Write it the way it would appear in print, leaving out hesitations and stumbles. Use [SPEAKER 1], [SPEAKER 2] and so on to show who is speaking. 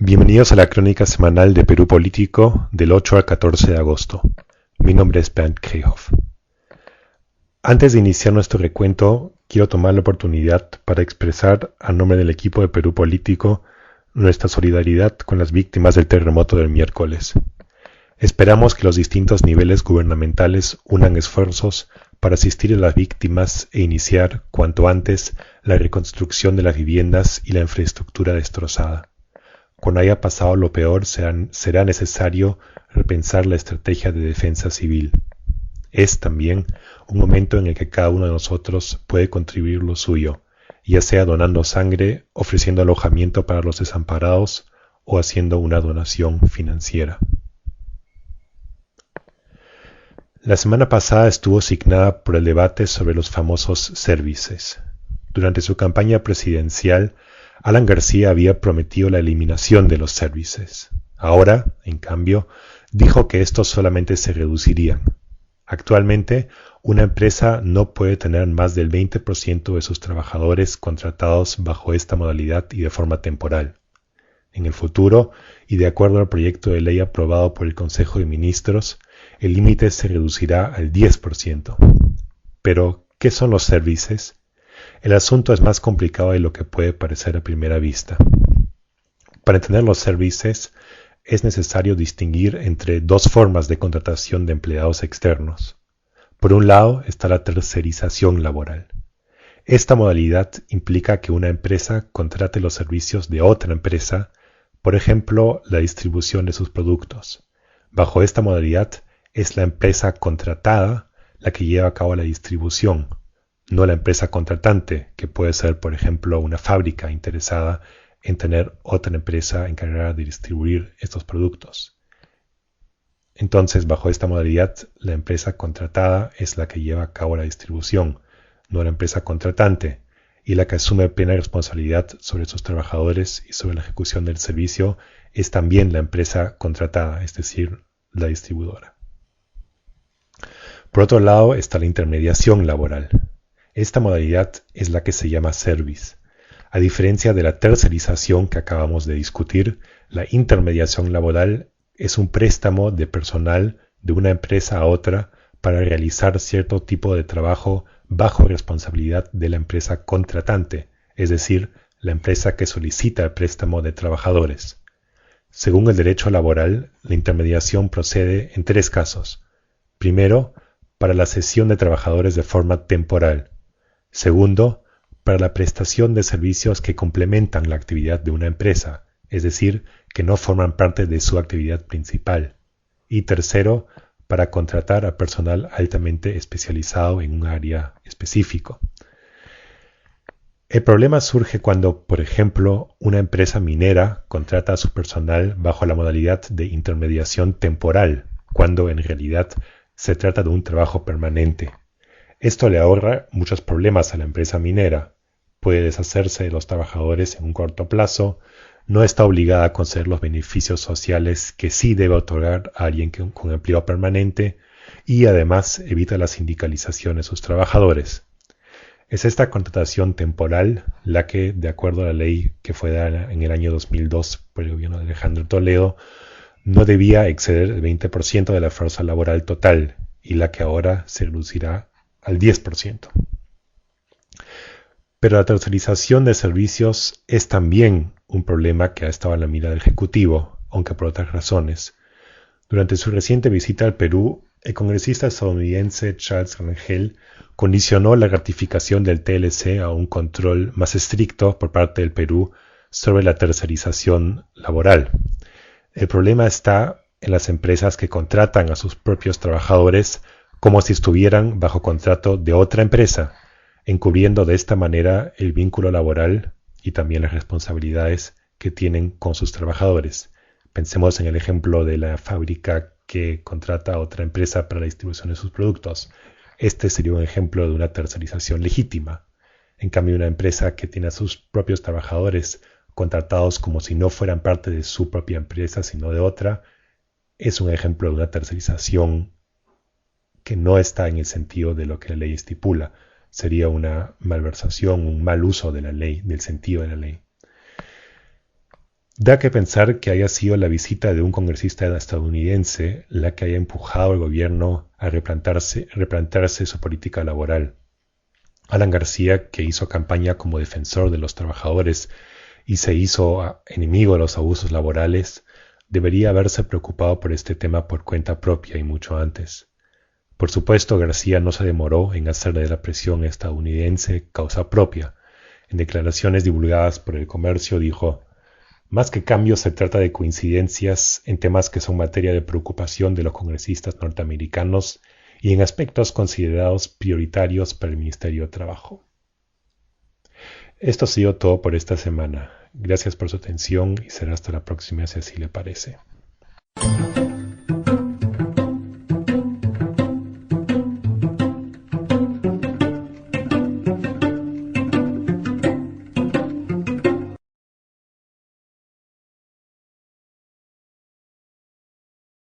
[SPEAKER 1] Bienvenidos a la crónica semanal de Perú Político del 8 al 14 de agosto. Mi nombre es Bernd Krehoff. Antes de iniciar nuestro recuento, quiero tomar la oportunidad para expresar a nombre del equipo de Perú Político nuestra solidaridad con las víctimas del terremoto del miércoles. Esperamos que los distintos niveles gubernamentales unan esfuerzos para asistir a las víctimas e iniciar cuanto antes la reconstrucción de las viviendas y la infraestructura destrozada. Cuando haya pasado lo peor, será necesario repensar la estrategia de defensa civil. Es también un momento en el que cada uno de nosotros puede contribuir lo suyo, ya sea donando sangre, ofreciendo alojamiento para los desamparados o haciendo una donación financiera. La semana pasada estuvo signada por el debate sobre los famosos services. Durante su campaña presidencial, Alan García había prometido la eliminación de los services. Ahora, en cambio, dijo que estos solamente se reducirían. Actualmente, una empresa no puede tener más del 20% de sus trabajadores contratados bajo esta modalidad y de forma temporal. En el futuro, y de acuerdo al proyecto de ley aprobado por el Consejo de Ministros, el límite se reducirá al 10%. Pero, ¿qué son los services? El asunto es más complicado de lo que puede parecer a primera vista. Para entender los services, es necesario distinguir entre dos formas de contratación de empleados externos. Por un lado está la tercerización laboral. Esta modalidad implica que una empresa contrate los servicios de otra empresa, por ejemplo, la distribución de sus productos. Bajo esta modalidad es la empresa contratada la que lleva a cabo la distribución, no la empresa contratante, que puede ser, por ejemplo, una fábrica interesada en tener otra empresa encargada de distribuir estos productos. Entonces, bajo esta modalidad, la empresa contratada es la que lleva a cabo la distribución, no la empresa contratante, y la que asume plena responsabilidad sobre sus trabajadores y sobre la ejecución del servicio es también la empresa contratada, es decir, la distribuidora. Por otro lado está la intermediación laboral. Esta modalidad es la que se llama service. A diferencia de la tercerización que acabamos de discutir, la intermediación laboral es un préstamo de personal de una empresa a otra para realizar cierto tipo de trabajo bajo responsabilidad de la empresa contratante, es decir, la empresa que solicita el préstamo de trabajadores. Según el derecho laboral, la intermediación procede en tres casos. Primero, para la cesión de trabajadores de forma temporal. Segundo, para la prestación de servicios que complementan la actividad de una empresa, es decir, que no forman parte de su actividad principal. Y tercero, para contratar a personal altamente especializado en un área específico. El problema surge cuando, por ejemplo, una empresa minera contrata a su personal bajo la modalidad de intermediación temporal, cuando en realidad se trata de un trabajo permanente. Esto le ahorra muchos problemas a la empresa minera. Puede deshacerse de los trabajadores en un corto plazo, no está obligada a conceder los beneficios sociales que sí debe otorgar a alguien con empleo permanente y además evita la sindicalización de sus trabajadores. Es esta contratación temporal la que, de acuerdo a la ley que fue dada en el año 2002 por el gobierno de Alejandro Toledo, no debía exceder el 20% de la fuerza laboral total y la que ahora se reducirá al 10%. Pero la tercerización de servicios es también un problema que ha estado en la mira del Ejecutivo, aunque por otras razones. Durante su reciente visita al Perú, el congresista estadounidense Charles Rangel condicionó la ratificación del TLC a un control más estricto por parte del Perú sobre la tercerización laboral. El problema está en las empresas que contratan a sus propios trabajadores como si estuvieran bajo contrato de otra empresa, encubriendo de esta manera el vínculo laboral y también las responsabilidades que tienen con sus trabajadores. Pensemos en el ejemplo de la fábrica que contrata a otra empresa para la distribución de sus productos. Este sería un ejemplo de una tercerización legítima. En cambio, una empresa que tiene a sus propios trabajadores contratados como si no fueran parte de su propia empresa, sino de otra, es un ejemplo de una tercerización que no está en el sentido de lo que la ley estipula. Sería una malversación, un mal uso de la ley, del sentido de la ley. Da que pensar que haya sido la visita de un congresista estadounidense la que haya empujado al gobierno a replantearse su política laboral. Alan García, que hizo campaña como defensor de los trabajadores y se hizo enemigo de los abusos laborales, debería haberse preocupado por este tema por cuenta propia y mucho antes. Por supuesto, García no se demoró en hacer de la presión estadounidense causa propia. En declaraciones divulgadas por El Comercio dijo: más que cambios se trata de coincidencias en temas que son materia de preocupación de los congresistas norteamericanos y en aspectos considerados prioritarios para el Ministerio de Trabajo. Esto ha sido todo por esta semana. Gracias por su atención y será hasta la próxima si así le parece.